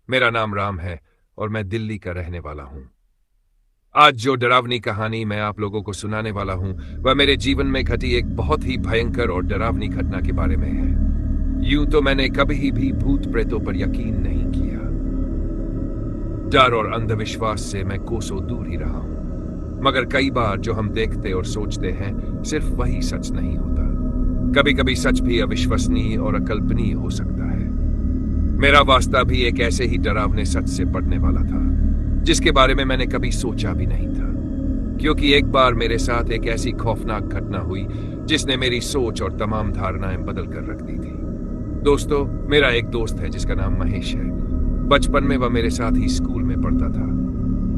मेरा नाम राम है और मैं दिल्ली का रहने वाला हूं। आज जो डरावनी कहानी मैं आप लोगों को सुनाने वाला हूं वह मेरे जीवन में घटी एक बहुत ही भयंकर और डरावनी घटना के बारे में है। यूं तो मैंने कभी भी भूत प्रेतों पर यकीन नहीं किया। डर और अंधविश्वास से मैं कोसों दूर ही रहा हूं, मगर कई बार जो हम देखते और सोचते हैं सिर्फ वही सच नहीं होता। कभी कभी सच भी अविश्वसनीय और अकल्पनीय हो सकता है। मेरा वास्ता भी एक ऐसे ही डरावने सच से पड़ने वाला था जिसके बारे में मैंने कभी सोचा भी नहीं था, क्योंकि एक बार मेरे साथ एक ऐसी खौफनाक घटना हुई जिसने मेरी सोच और तमाम धारणाएं बदल कर रख दी थी। दोस्तों, मेरा एक दोस्त है जिसका नाम महेश है। बचपन में वह मेरे साथ ही स्कूल में पढ़ता था।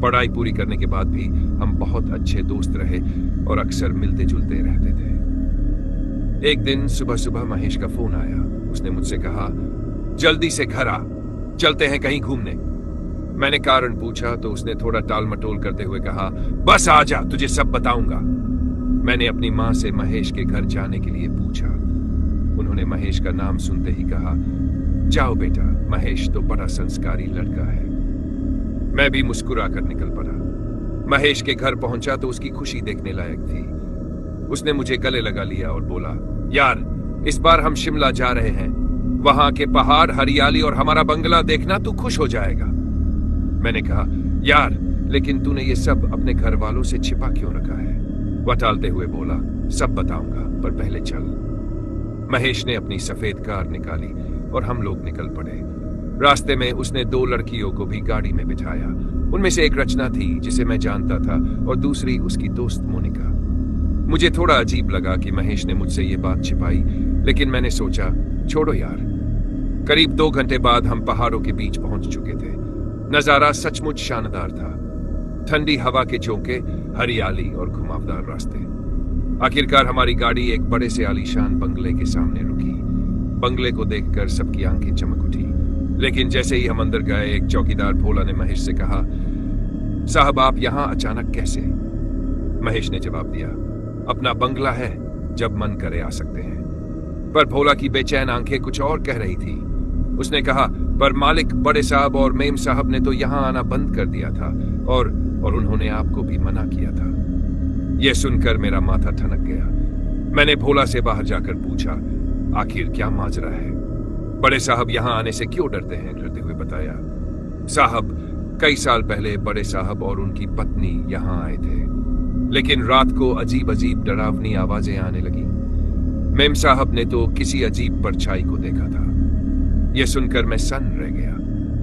पढ़ाई पूरी करने के बाद भी हम बहुत अच्छे दोस्त रहे और अक्सर मिलते जुलते रहते थे। एक दिन सुबह सुबह महेश का फोन आया। उसने मुझसे कहा, जल्दी से घर आ, चलते हैं कहीं घूमने। मैंने कारण पूछा तो उसने थोड़ा टाल मटोल करते हुए कहा, बस आ जा, तुझे सब बताऊंगा। मैंने अपनी मां से महेश के घर जाने के लिए पूछा। उन्होंने महेश का नाम सुनते ही कहा, जाओ बेटा, महेश तो बड़ा संस्कारी लड़का है। मैं भी मुस्कुरा कर निकल पड़ा। महेश के घर पहुंचा तो उसकी खुशी देखने लायक थी। उसने मुझे गले लगा लिया और बोला, यार, इस बार हम शिमला जा रहे हैं। वहां के पहाड़, हरियाली और हमारा बंगला देखना, तू खुश हो जाएगा। मैंने कहा, यार, लेकिन तूने ये सब अपने घर वालों से छिपा क्यों रखा है? वह टालते हुए बोला, सब बताऊंगा, पर पहले चल। महेश ने अपनी सफेद कार निकाली और हम लोग निकल पड़े। रास्ते में उसने दो लड़कियों को भी गाड़ी में बिठाया। उनमें से एक रचना थी जिसे मैं जानता था और दूसरी उसकी दोस्त मोनिका। मुझे थोड़ा अजीब लगा कि महेश ने मुझसे ये बात छिपाई, लेकिन मैंने सोचा, छोड़ो यार। करीब 2 घंटे बाद हम पहाड़ों के बीच पहुंच चुके थे। नजारा सचमुच शानदार था। ठंडी हवा के झोंके, हरियाली और घुमावदार रास्ते। आखिरकार हमारी गाड़ी एक बड़े से आलीशान बंगले के सामने रुकी। बंगले को देखकर सबकी आंखें चमक उठी, लेकिन जैसे ही हम अंदर गए, एक चौकीदार भोला ने महेश से कहा, साहब, आप यहां अचानक कैसे? महेश ने जवाब दिया, अपना बंगला है, जब मन करे आ सकते हैं। पर भोला की बेचैन आंखें कुछ और कह रही थी। उसने कहा, पर मालिक बड़े साहब और मेम साहब ने तो यहां आना बंद कर दिया था और उन्होंने आपको भी मना किया था। यह सुनकर मेरा माथा ठनक गया। मैंने भोला से बाहर जाकर पूछा, आखिर क्या माजरा है? बड़े साहब यहां आने से क्यों डरते हैं? डरते हुए बताया, साहब, कई साल पहले बड़े साहब और उनकी पत्नी यहां आए थे, लेकिन रात को अजीब अजीब डरावनी आवाजें आने लगी। मेम साहब ने तो किसी अजीब परछाई को देखा था। यह सुनकर मैं सन्न रह गया,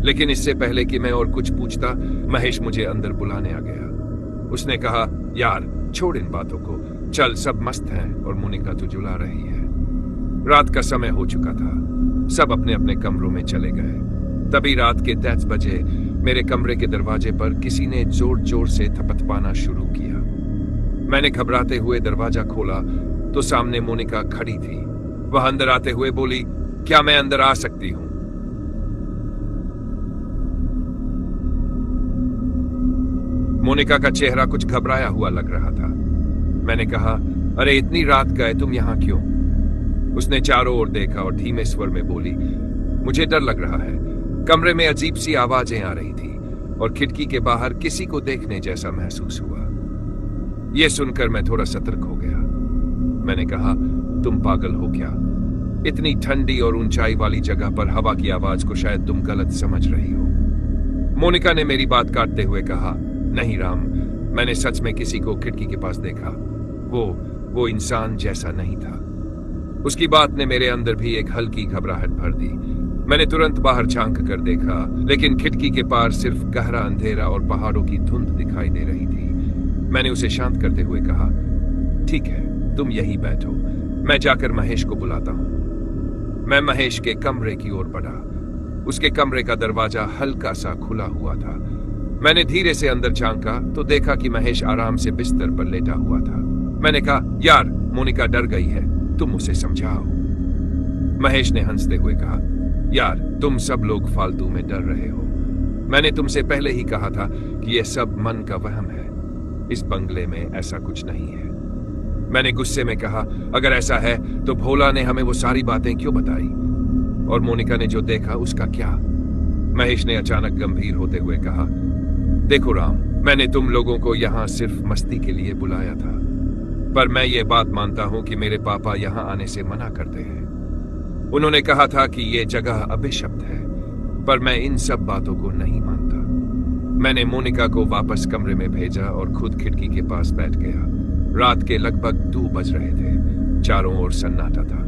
लेकिन इससे पहले कि मैं और कुछ पूछता, महेश मुझे अंदर बुलाने आ गया। उसने कहा, यार, छोड़ इन बातों को, चल, सब मस्त हैं और मोनिका तो जुला रही है। रात का समय हो चुका था। सब अपने अपने कमरों में चले गए। तभी रात के 10 बजे मेरे कमरे के दरवाजे पर किसी ने जोर जोर से थपथपाना शुरू किया। मैंने घबराते हुए दरवाजा खोला तो सामने मोनिका खड़ी थी। वह अंदर आते हुए बोली, क्या मैं अंदर आ सकती हूं? मोनिका का चेहरा कुछ घबराया हुआ लग रहा था। मैंने कहा, अरे इतनी रात गए, तुम यहां क्यों? उसने चारों ओर देखा और धीमे स्वर में बोली, मुझे डर लग रहा है। कमरे में अजीब सी आवाजें आ रही थी और खिड़की के बाहर किसी को देखने जैसा महसूस हुआ। यह सुनकर मैं थोड़ा सतर्क हो गया। मैंने कहा, तुम पागल हो क्या? इतनी ठंडी और ऊंचाई वाली जगह पर हवा की आवाज को शायद तुम गलत समझ रही हो। मोनिका ने मेरी बात काटते हुए कहा, नहीं राम, मैंने सच में किसी को खिड़की के पास देखा। वो इंसान जैसा नहीं था। उसकी बात ने मेरे अंदर भी एक हल्की घबराहट भर दी। मैंने तुरंत बाहर झांक कर देखा, लेकिन खिड़की के पार सिर्फ गहरा अंधेरा और पहाड़ों की धुंध दिखाई दे रही थी। मैंने उसे शांत करते हुए कहा, ठीक है, तुम यहीं बैठो, मैं जाकर महेश को बुलाता हूं। मैं महेश के कमरे की ओर बढ़ा। उसके कमरे का दरवाजा हल्का सा खुला हुआ था। मैंने धीरे से अंदर झांका तो देखा कि महेश आराम से बिस्तर पर लेटा हुआ था। मैंने कहा, यार, मोनिका डर गई है, तुम उसे समझाओ। महेश ने हंसते हुए कहा, यार, तुम सब लोग फालतू में डर रहे हो। मैंने तुमसे पहले ही कहा था कि यह सब मन का वहम है। इस बंगले में ऐसा कुछ नहीं है। मैंने गुस्से में कहा, अगर ऐसा है तो भोला ने हमें वो सारी बातें क्यों बताई? और मोनिका ने जो देखा उसका क्या? महेश ने अचानक गंभीर होते हुए कहा, देखो राम, मैंने तुम लोगों को यहाँ सिर्फ मस्ती के लिए बुलाया था, पर मैं ये बात मानता हूं कि मेरे पापा यहाँ आने से मना करते हैं। उन्होंने कहा था कि ये जगह अभिशप्त है, पर मैं इन सब बातों को नहीं मानता। मैंने मोनिका को वापस कमरे में भेजा और खुद खिड़की के पास बैठ गया। रात के लगभग 2 बज रहे थे। चारों ओर सन्नाटा था।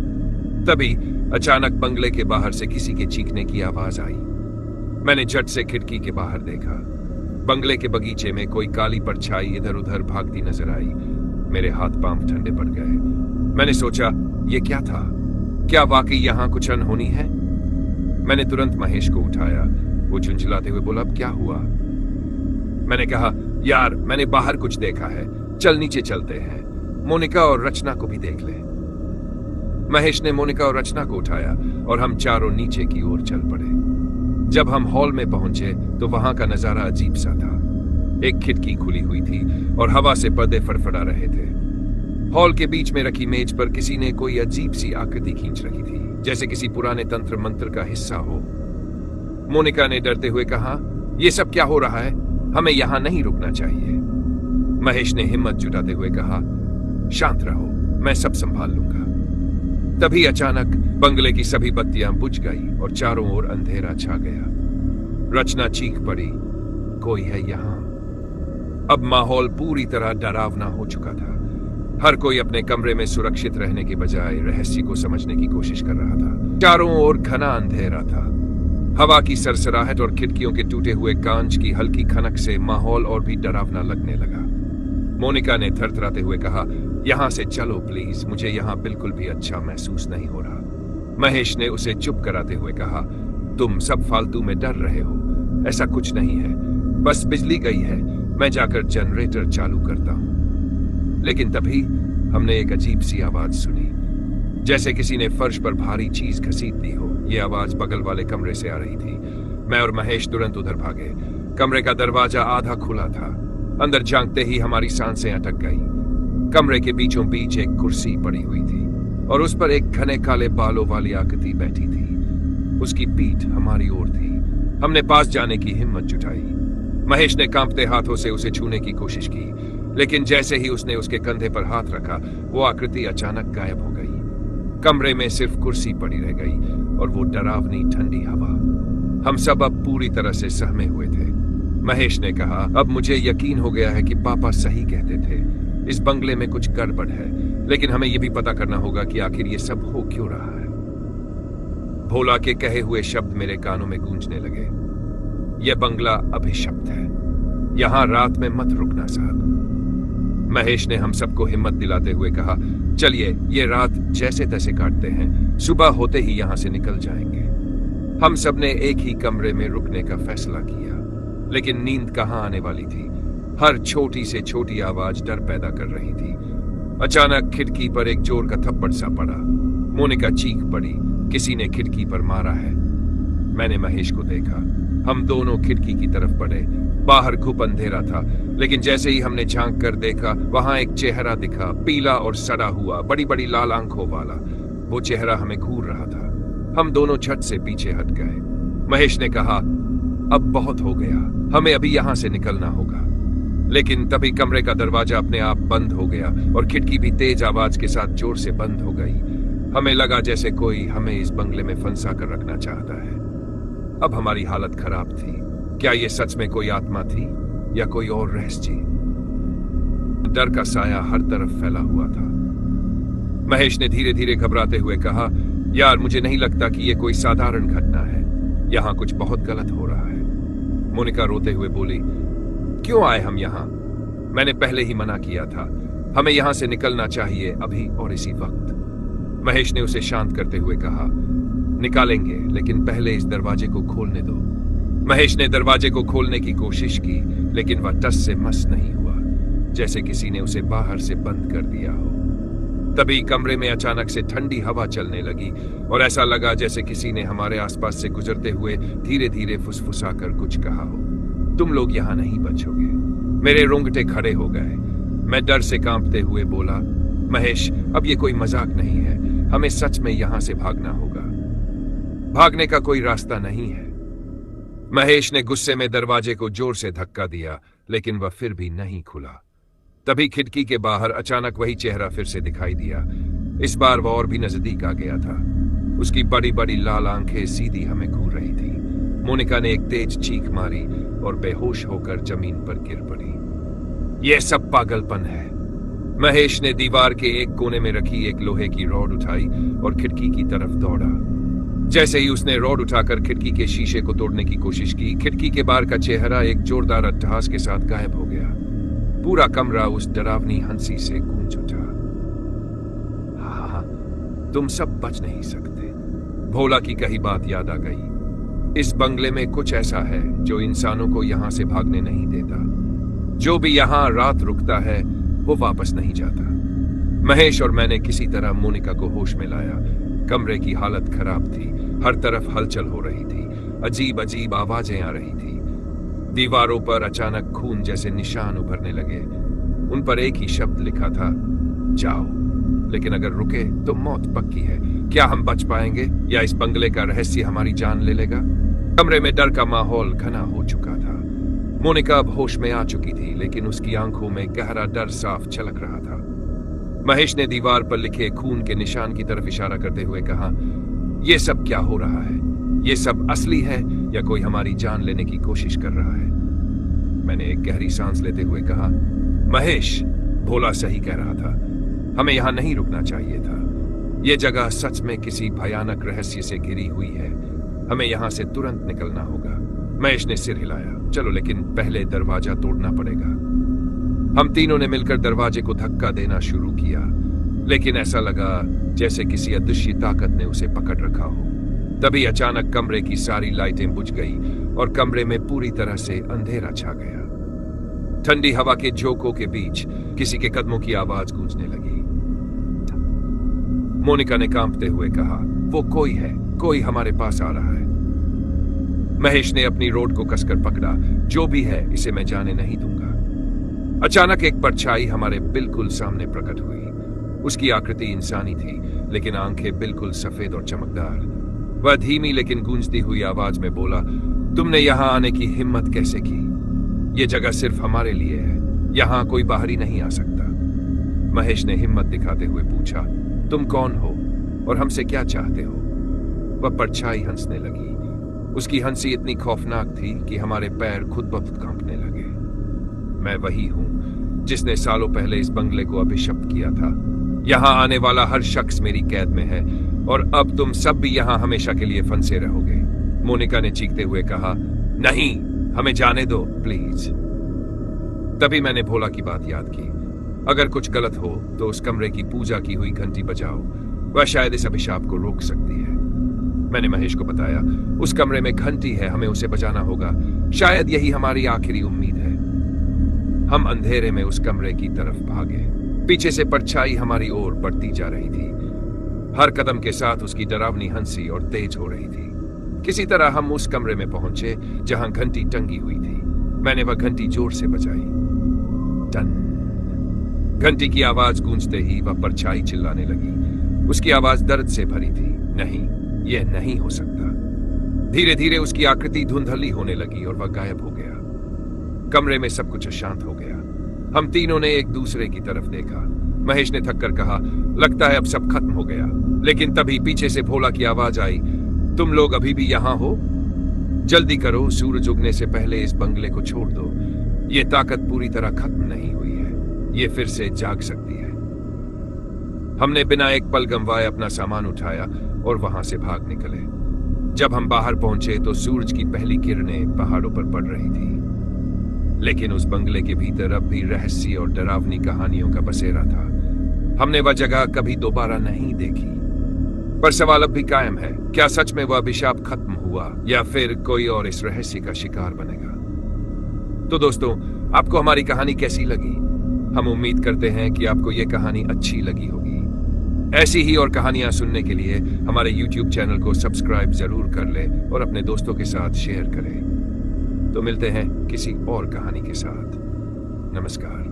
तभी अचानक बंगले के बाहर से किसी के चीखने की आवाज आई। मैंने झट से खिड़की के बाहर देखा। बंगले के बगीचे में कोई काली परछाई इधर उधर भागती नजर आई। मेरे हाथ पांव ठंडे पड़ गए। मैंने सोचा, ये क्या था? क्या वाकई यहां कुछ अनहोनी है? मैंने तुरंत महेश को उठाया। वो झुंझलाते हुए बोला, अब क्या हुआ? मैंने कहा, यार मैंने बाहर कुछ देखा है, चल नीचे चलते हैं, मोनिका और रचना को भी देख ले। महेश ने मोनिका और रचना को उठाया और हम चारों नीचे की ओर चल पड़े। जब हम हॉल में पहुंचे तो वहां का नजारा अजीब सा था। एक खिड़की खुली हुई थी और हवा से पर्दे फड़फड़ा रहे थे। हॉल के बीच में रखी मेज पर किसी ने कोई अजीब सी आकृति खींच रखी थी, जैसे किसी पुराने तंत्र मंत्र का हिस्सा हो। मोनिका ने डरते हुए कहा, यह सब क्या हो रहा है? हमें यहां नहीं रुकना चाहिए। महेश ने हिम्मत जुटाते हुए कहा, शांत रहो, मैं सब संभाल लूंगा। तभी अचानक बंगले की सभी बत्तियां बुझ गई और चारों ओर अंधेरा छा गया। रचना चीख पड़ी, कोई है यहां। अब माहौल पूरी तरह डरावना हो चुका था। हर कोई अपने कमरे में सुरक्षित रहने के बजाय रहस्य को समझने की कोशिश कर रहा था। चारों ओर घना अंधेरा था। हवा की सरसराहट और खिड़कियों के टूटे हुए कांच की हल्की खनक से माहौल और भी डरावना लगने लगा। मोनिका ने थरथराते हुए कहा, यहां से चलो प्लीज, मुझे यहां बिल्कुल भी अच्छा महसूस नहीं हो रहा। महेश ने उसे चुप कराते हुए कहा, तुम सब फालतू में डर रहे हो, ऐसा कुछ नहीं है, बस बिजली गई है, मैं जाकर जनरेटर चालू करता हूं। लेकिन तभी हमने एक अजीब सी आवाज सुनी, जैसे किसी ने फर्श पर भारी चीज घसीट दी हो। यह आवाज बगल वाले कमरे से आ रही थी। मैं और महेश तुरंत उधर भागे। कमरे का दरवाजा आधा खुला था। अंदर झांकते ही हमारी सांसें अटक गई। कमरे के बीचों बीच एक कुर्सी पड़ी हुई थी और उस पर एक घने काले बालों वाली आकृति बैठी थी। उसकी पीठ हमारी ओर थी। हमने पास जाने की हिम्मत जुटाई। महेश ने कांपते हाथों से उसे छूने की कोशिश की, लेकिन जैसे ही उसने उसके कंधे पर हाथ रखा, वो आकृति अचानक गायब हो गई। कमरे में सिर्फ कुर्सी पड़ी रह गई और वो डरावनी ठंडी हवा। हम सब अब पूरी तरह से सहमे हुए थे। महेश ने कहा, अब मुझे यकीन हो गया है कि पापा सही कहते थे, इस बंगले में कुछ गड़बड़ है, लेकिन हमें यह भी पता करना होगा कि आखिर ये सब हो क्यों रहा है। भोला के कहे हुए शब्द मेरे कानों में गूंजने लगे, यह बंगला अभिशप्त है, यहां रात में मत रुकना साहब। महेश ने हम सबको हिम्मत दिलाते हुए कहा, चलिए ये रात जैसे तैसे काटते हैं, सुबह होते ही यहां से निकल जाएंगे। हम सब ने एक ही कमरे में रुकने का फैसला किया, लेकिन नींद कहां आने वाली थी। हर छोटी से छोटी आवाज डर पैदा कर रही थी। अचानक खिड़की पर एक जोर का थप्पड़ सा पड़ा। मोनिका चीख पड़ी, किसी ने खिड़की पर मारा है। मैंने महेश को देखा। हम दोनों खिड़की की तरफ बढ़े। बाहर घुप अंधेरा था, लेकिन जैसे ही हमने झांक कर देखा, वहां एक चेहरा दिखा, पीला और सड़ा हुआ, बड़ी बड़ी लाल आंखों वाला। वो चेहरा हमें घूर रहा था। हम दोनों झट से पीछे हट गए। महेश ने कहा, अब बहुत हो गया, हमें अभी यहां से निकलना होगा। लेकिन तभी कमरे का दरवाजा अपने आप बंद हो गया और खिड़की भी तेज आवाज के साथ जोर से बंद हो गई। हमें लगा जैसे कोई हमें इस बंगले में फंसा कर रखना चाहता है। अब हमारी हालत खराब थी। क्या ये सच में कोई आत्मा थी या कोई और रहस्य? डर का साया हर तरफ फैला हुआ था। महेश ने धीरे धीरे घबराते हुए कहा, यार मुझे नहीं लगता कि यह कोई साधारण घटना है, यहां कुछ बहुत गलत हो रहा है। मोनिका रोते हुए बोली, क्यों आए हम यहां? मैंने पहले ही मना किया था, हमें यहां से निकलना चाहिए अभी और इसी वक्त। महेश ने उसे शांत करते हुए कहा, निकालेंगे, लेकिन पहले इस दरवाजे को खोलने दो। महेश ने दरवाजे को खोलने की कोशिश की, लेकिन वह टस से मस नहीं हुआ, जैसे किसी ने उसे बाहर से बंद कर दिया हो। तभी कमरे में अचानक से ठंडी हवा चलने लगी और ऐसा लगा जैसे किसी ने हमारे आसपास से गुजरते हुए धीरे धीरे फुसफुसा कर कुछ कहा हो, तुम लोग यहां नहीं बचोगे। मेरे रोंगटे खड़े हो गए। मैं डर से कांपते हुए बोला, महेश अब ये कोई मजाक नहीं है, हमें सच में यहां से भागना होगा। भागने का कोई रास्ता नहीं है। महेश ने गुस्से में दरवाजे को जोर से धक्का दिया, लेकिन वह फिर भी नहीं खुला। तभी खिड़की के बाहर अचानक वही चेहरा फिर से दिखाई दिया। इस बार वह और भी नजदीक आ गया था। उसकी बड़ी बड़ी लाल आंखें सीधी हमें घूर रही थी। मोनिका ने एक तेज चीख मारी और बेहोश होकर जमीन पर गिर पड़ी। यह सब पागलपन है। महेश ने दीवार के एक कोने में रखी एक लोहे की रॉड उठाई और खिड़की की तरफ दौड़ा। जैसे ही उसने रॉड उठाकर खिड़की के शीशे को तोड़ने की कोशिश की, खिड़की के बाहर का चेहरा एक जोरदार अट्टहास के साथ गायब हो गया। पूरा कमरा उस डरावनी हंसी से गूंज उठा। हाँ, तुम सब बच नहीं सकते। भोला की कही बात याद आ गई। इस बंगले में कुछ ऐसा है जो इंसानों को यहां से भागने नहीं देता। जो भी यहां रात रुकता है वो वापस नहीं जाता। महेश और मैंने किसी तरह मोनिका को होश में लाया। कमरे की हालत खराब थी। हर तरफ हलचल हो रही थी। अजीब अजीब आवाजें आ रही थी। दीवारों पर अचानक खून जैसे निशान उभरने लगे। उन पर एक ही शब्द लिखा था, जाओ। लेकिन अगर रुके तो मौत पक्की है। क्या हम बच पाएंगे या इस बंगले का रहस्य हमारी जान ले लेगा? कमरे में डर का माहौल घना हो चुका था। मोनिका अब होश में आ चुकी थी, लेकिन उसकी आंखों में गहरा डर साफ झलक रहा था। महेश ने दीवार पर लिखे खून के निशान की तरफ इशारा करते हुए कहा, यह सब क्या हो रहा है? यह सब असली है या कोई हमारी जान लेने की कोशिश कर रहा है? मैंने एक गहरी सांस लेते हुए कहा, महेश, भोला सही कह रहा था। हमें यहां नहीं रुकना चाहिए था। यह जगह सच में किसी भयानक रहस्य से घिरी हुई है। हमें यहां से तुरंत निकलना होगा। महेश ने सिर हिलाया। चलो, लेकिन पहले दरवाजा तोड़ना पड़ेगा। हम तीनों ने मिलकर दरवाजे को धक्का देना शुरू किया, लेकिन ऐसा लगा जैसे किसी अदृश्य ताकत ने उसे पकड़ रखा हो। तभी अचानक कमरे की सारी लाइटें बुझ गई और कमरे में पूरी तरह से अंधेरा छा गया। ठंडी हवा के झोंकों के बीच किसी के कदमों की आवाज गूंजने लगी। मोनिका ने कांपते हुए कहा, वो कोई है, कोई हमारे पास आ रहा है। महेश ने अपनी रोड को कसकर पकड़ा। जो भी है, इसे मैं जाने नहीं दूंगा। अचानक एक परछाई हमारे बिल्कुल सामने प्रकट हुई। उसकी आकृति इंसानी थी, लेकिन आंखें बिल्कुल सफेद और चमकदार। वह धीमी लेकिन गूंजती हुई आवाज में बोला, तुमने यहां आने की हिम्मत कैसे की? यह जगह सिर्फ हमारे लिए है। यहां कोई बाहरी नहीं आ सकता। महेश ने हिम्मत दिखाते हुए पूछा, तुम कौन हो और हमसे क्या चाहते हो? वह परछाई हंसने लगी। उसकी हंसी इतनी खौफनाक थी कि हमारे पैर खुद ब खुद कांपने लगे। मैं वही हूं जिसने सालों पहले इस बंगले को अभिशप्त किया था। यहां आने वाला हर शख्स मेरी कैद में है और अब तुम सब भी यहां हमेशा के लिए फंसे रहोगे। मोनिका ने चीखते हुए कहा, नहीं, हमें जाने दो प्लीज। तभी मैंने भोला की बात याद की। अगर कुछ गलत हो तो उस कमरे की पूजा की हुई घंटी बजाओ। वह शायद इस अभिशाप को रोक सकती है। मैंने महेश को बताया, उस कमरे में घंटी है, हमें उसे बजाना होगा। शायद यही हमारी आखिरी उम्मीद है। हम अंधेरे में उस कमरे की तरफ भागे। पीछे से परछाई हमारी ओर बढ़ती जा रही थी। हर कदम के साथ उसकी डरावनी हंसी और तेज हो रही थी। किसी तरह हम उस कमरे में पहुंचे जहां घंटी टंगी हुई थी। मैंने वह घंटी जोर से बजाई। टन। घंटी की आवाज गूंजते ही वह परछाई चिल्लाने लगी। उसकी आवाज दर्द से भरी थी। नहीं, यह नहीं हो सकता। धीरे धीरे उसकी आकृति धुंधली होने लगी और वह गायब हो गया। कमरे में सब कुछ अशांत हो गया। हम तीनों ने एक दूसरे की तरफ देखा। महेश ने थककर कहा, लगता है अब सब खत्म हो गया। लेकिन तभी पीछे से भोला की आवाज आई, तुम लोग अभी भी यहां हो? जल्दी करो, सूरज उगने से पहले इस बंगले को छोड़ दो। ये ताकत पूरी तरह खत्म नहीं हुई है। ये फिर से जाग सकती है। हमने बिना एक पल गंवाए अपना सामान उठाया और वहां से भाग निकले। जब हम बाहर पहुंचे तो सूरज की पहली किरणें पहाड़ों पर पड़ रही थी। लेकिन उस बंगले के भीतर अब भी रहस्य और डरावनी कहानियों का बसेरा था। हमने वह जगह कभी दोबारा नहीं देखी। पर सवाल अब भी कायम है, क्या सच में वह अभिशाप खत्म हुआ या फिर कोई और इस रहस्य का शिकार बनेगा? तो दोस्तों, आपको हमारी कहानी कैसी लगी? हम उम्मीद करते हैं कि आपको यह कहानी अच्छी लगी होगी। ऐसी ही और कहानियां सुनने के लिए हमारे YouTube चैनल को सब्सक्राइब जरूर कर लें और अपने दोस्तों के साथ शेयर करें। तो मिलते हैं किसी और कहानी के साथ। नमस्कार।